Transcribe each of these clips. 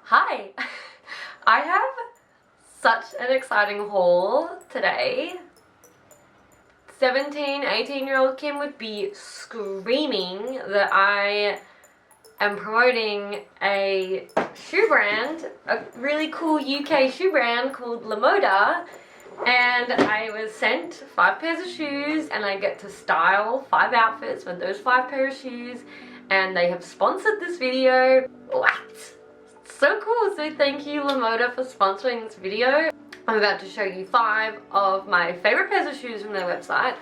Hi! I have such an exciting haul today. 17, 18-year-old Kim would be screaming that I am promoting a shoe brand, a really cool UK shoe brand called LAMODA, and I was sent 5 pairs of shoes and I get to style 5 outfits with those 5 pairs of shoes, and they have sponsored this video. What? So cool. So thank you LAMODA for sponsoring this video. I'm about to show you 5 of my favorite pairs of shoes from their website,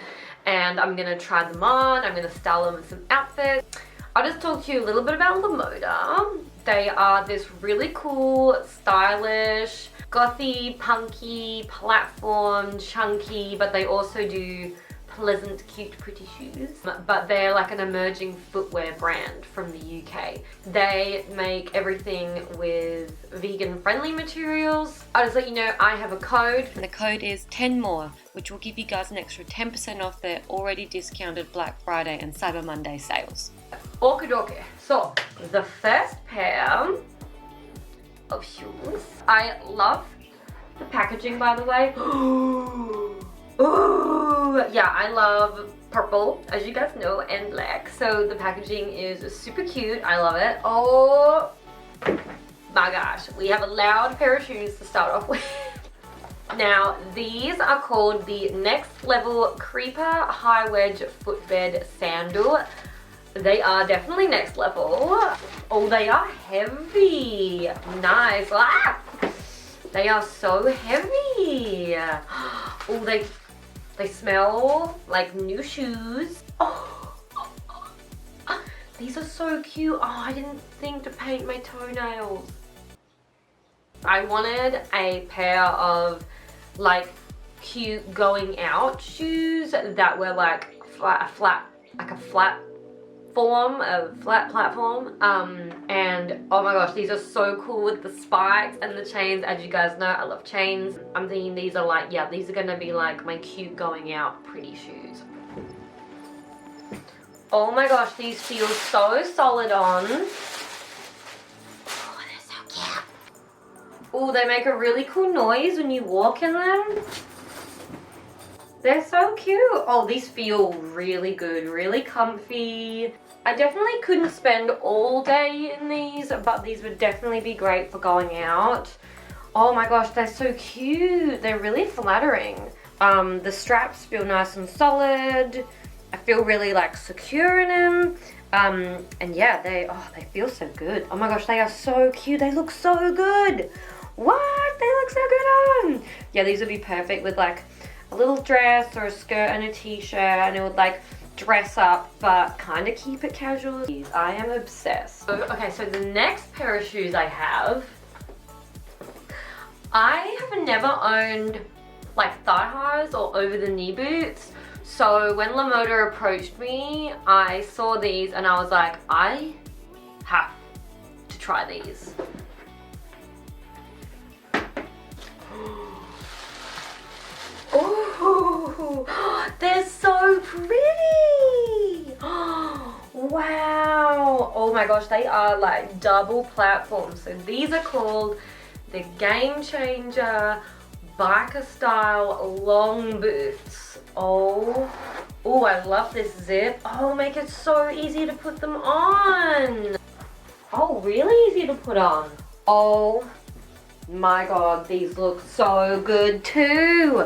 and I'm gonna try them on. I'm gonna style them with some outfits. I'll just talk to you a little bit about LAMODA. They are this really cool, stylish, gothy, punky, platform, chunky, but they also do pleasant, cute, pretty shoes. But they're like an emerging footwear brand from the UK. They make everything with vegan-friendly materials. I'll just let you know I have a code. And the code is 10MORE, which will give you guys an extra 10% off their already discounted Black Friday and Cyber Monday sales. Okay. So, the first pair of shoes. I love the packaging, by the way. Ooh, yeah, I love purple, as you guys know, and black. So the packaging is super cute. I love it. Oh my gosh, we have a loud pair of shoes to start off with. Now, these are called the Next Level Creeper High Wedge Footbed Sandal. They are definitely next level. Oh, they are heavy. Nice. Ah! They are so heavy. Oh, they smell like new shoes. Oh, these are so cute. Oh, I didn't think to paint my toenails. I wanted a pair of like cute going out shoes that were like a flat platform, and oh my gosh, these are so cool with the spikes and the chains. As you guys know, I love chains. I'm thinking these are like, yeah, these are gonna be like my cute going out pretty shoes. Oh my gosh, these feel so solid on. Oh, they're so cute. Oh, they make a really cool noise when you walk in them. They're so cute. Oh, these feel really good, really comfy. I definitely couldn't spend all day in these, but these would definitely be great for going out. Oh my gosh, they're so cute. They're really flattering. The straps feel nice and solid. I feel really like secure in them. And yeah, they feel so good. Oh my gosh, they are so cute. They look so good. What? They look so good on. Yeah, these would be perfect with like a little dress or a skirt and a t-shirt, and it would like dress up but kind of keep it casual. I am obsessed. Okay, so the next pair of shoes I have never owned like thigh highs or over the knee boots. So when LAMODA approached me, I saw these and I was like, I have to try these. Oh, they're so pretty. Wow. Oh my gosh, they are like double platforms. So these are called the Game Changer Biker Style Long Boots. Oh, I love this zip. Oh, make it so easy to put them on. Oh, really easy to put on. Oh my god, these look so good too.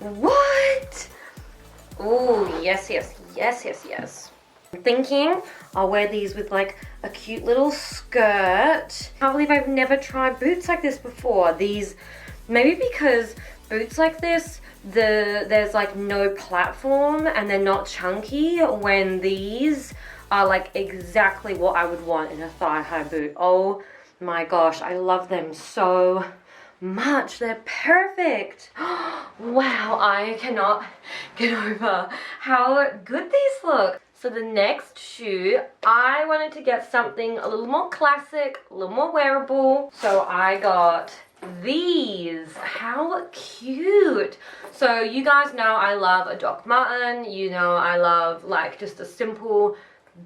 What? Oh, yes. I'm thinking I'll wear these with like a cute little skirt. I can't believe I've never tried boots like this before. These, maybe because boots like this, there's like no platform and they're not chunky, when these are like exactly what I would want in a thigh-high boot. Oh my gosh, I love them so much. They're perfect. Wow, I cannot get over how good these look. So the next shoe, I wanted to get something a little more classic, a little more wearable. So I got these. How cute. So you guys know I love a Doc Marten. You know I love like just a simple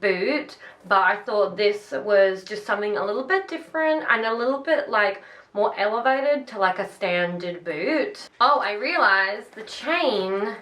boot, but I thought this was just something a little bit different and a little bit like more elevated to like a standard boot. Oh, I realized the chain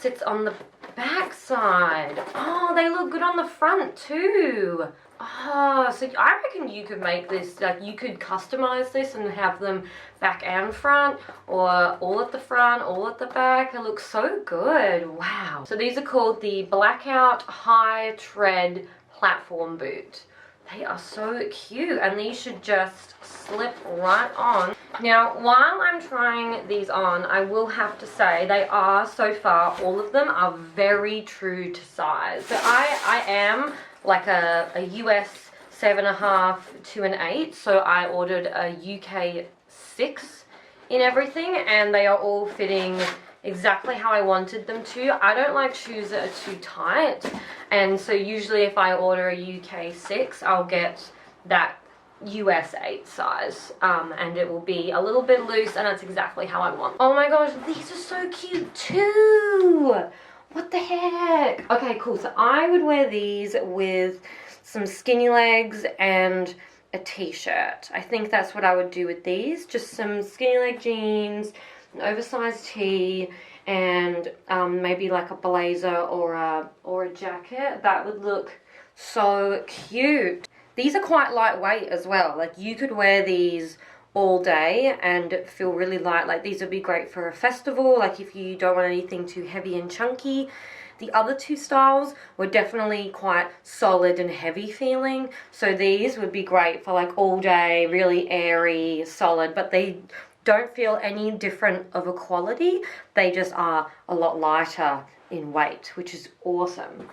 sits on the back side. Oh, they look good on the front too. Oh, so I reckon you could make this, like you could customize this and have them back and front, or all at the front, all at the back. It looks so good. Wow. So these are called the Blackout High Tread Platform Boot. They are so cute, and these should just slip right on. Now, while I'm trying these on, I will have to say they are, so far, all of them are very true to size. So I am like a US 7.5 to an 8, so I ordered a UK 6 in everything, and they are all fitting exactly how I wanted them to. I don't like shoes that are too tight, and so usually if I order a UK 6, I'll get that US 8 size, and it will be a little bit loose, and that's exactly how I want. Oh my gosh, these are so cute too! What the heck? Okay, cool. So I would wear these with some skinny legs and a t-shirt. I think that's what I would do with these. Just some skinny leg jeans, an oversized tee, and maybe like a blazer or a jacket. That would look so cute. These are quite lightweight as well. Like you could wear these all day and feel really light. Like these would be great for a festival, like if you don't want anything too heavy and chunky. The other two styles were definitely quite solid and heavy feeling, so these would be great for like all day, really airy, solid, but they don't feel any different of a quality. They just are a lot lighter in weight, which is awesome.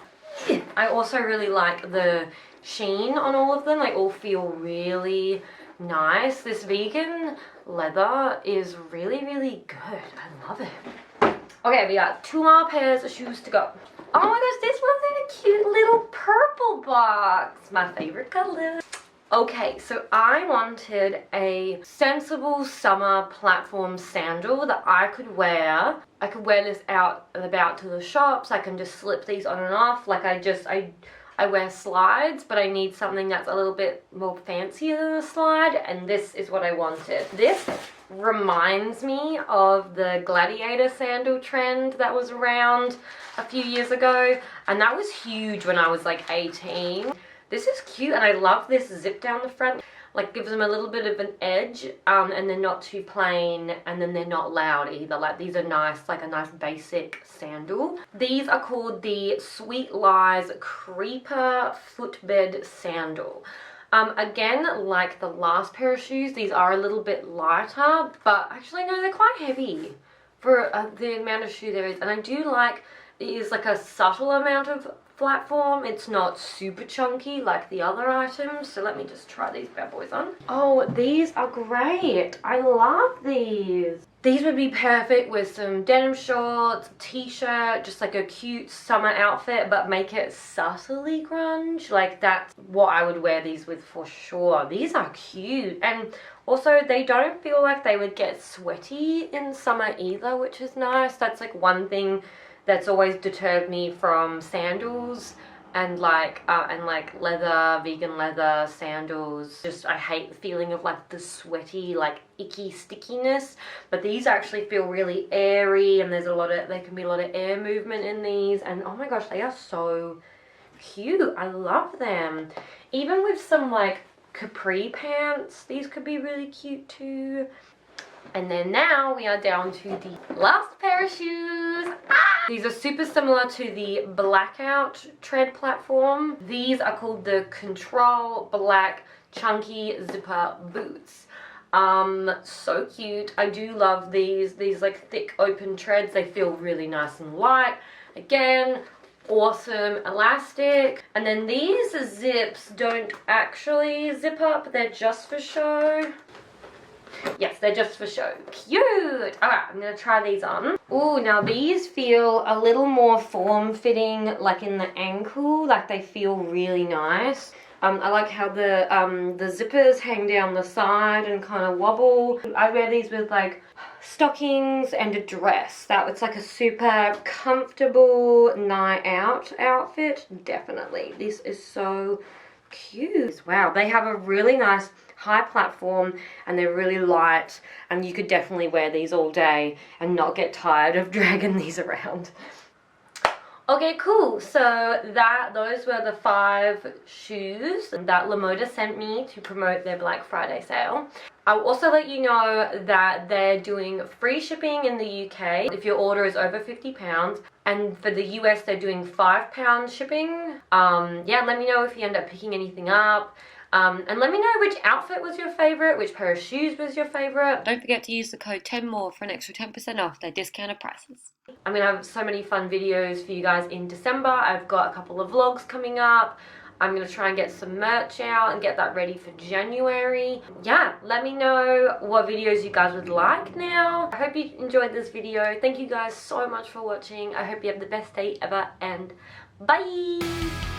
I also really like the sheen on all of them. They all feel really nice. This vegan leather is really, really good. I love it. Okay, we got 2 more pairs of shoes to go. Oh my gosh, this one's in a cute little purple box. My favorite color. Okay, so I wanted a sensible summer platform sandal that I could wear. I could wear this out and about to the shops. I can just slip these on and off. Like I wear slides, but I need something that's a little bit more fancier than a slide, and this is what I wanted. This reminds me of the gladiator sandal trend that was around a few years ago, and that was huge when I was like 18. This is cute, and I love this zip down the front. Like gives them a little bit of an edge, and they're not too plain, and then they're not loud either. Like these are nice, like a nice basic sandal. These are called the Sweet Lies Creeper Footbed Sandal. Again, like the last pair of shoes, these are a little bit lighter, but actually no, they're quite heavy for the amount of shoe there is. And I do like, it is like a subtle amount of platform. It's not super chunky like the other items. So let me just try these bad boys on. Oh, these are great. I love these. These would be perfect with some denim shorts, t-shirt, just like a cute summer outfit, but make it subtly grunge. Like that's what I would wear these with for sure. These are cute, and also they don't feel like they would get sweaty in summer either, which is nice. That's like one thing that's always deterred me from sandals and like leather, vegan leather sandals. Just I hate the feeling of like the sweaty, like icky stickiness. But these actually feel really airy, and there can be a lot of air movement in these, and oh my gosh, they are so cute. I love them. Even with some like capri pants, these could be really cute too. And then now we are down to the last pair of shoes. These are super similar to the Blackout tread platform. These are called the Control Black Chunky Zipper Boots. So cute. I do love these like thick open treads. They feel really nice and light. Again, awesome elastic. And then these zips don't actually zip up, they're just for show. Yes, they're just for show. Cute! Alright, I'm gonna try these on. Ooh, now these feel a little more form-fitting, like in the ankle. Like they feel really nice. I like how the zippers hang down the side and kind of wobble. I wear these with like stockings and a dress. It's like a super comfortable night out outfit. Definitely. This is so cute. Wow, they have a really nice high platform and they're really light, and you could definitely wear these all day and not get tired of dragging these around. Okay, cool. So those were the 5 shoes that LAMODA sent me to promote their Black Friday sale. I'll also let you know that they're doing free shipping in the UK if your order is over £50, and for the US they're doing £5 shipping. Yeah, let me know if you end up picking anything up. And let me know which outfit was your favorite, which pair of shoes was your favorite. Don't forget to use the code 10MORE for an extra 10% off their discounted prices. I'm gonna have so many fun videos for you guys in December. I've got a couple of vlogs coming up. I'm gonna try and get some merch out and get that ready for January. Yeah, let me know what videos you guys would like now. I hope you enjoyed this video. Thank you guys so much for watching. I hope you have the best day ever, and bye!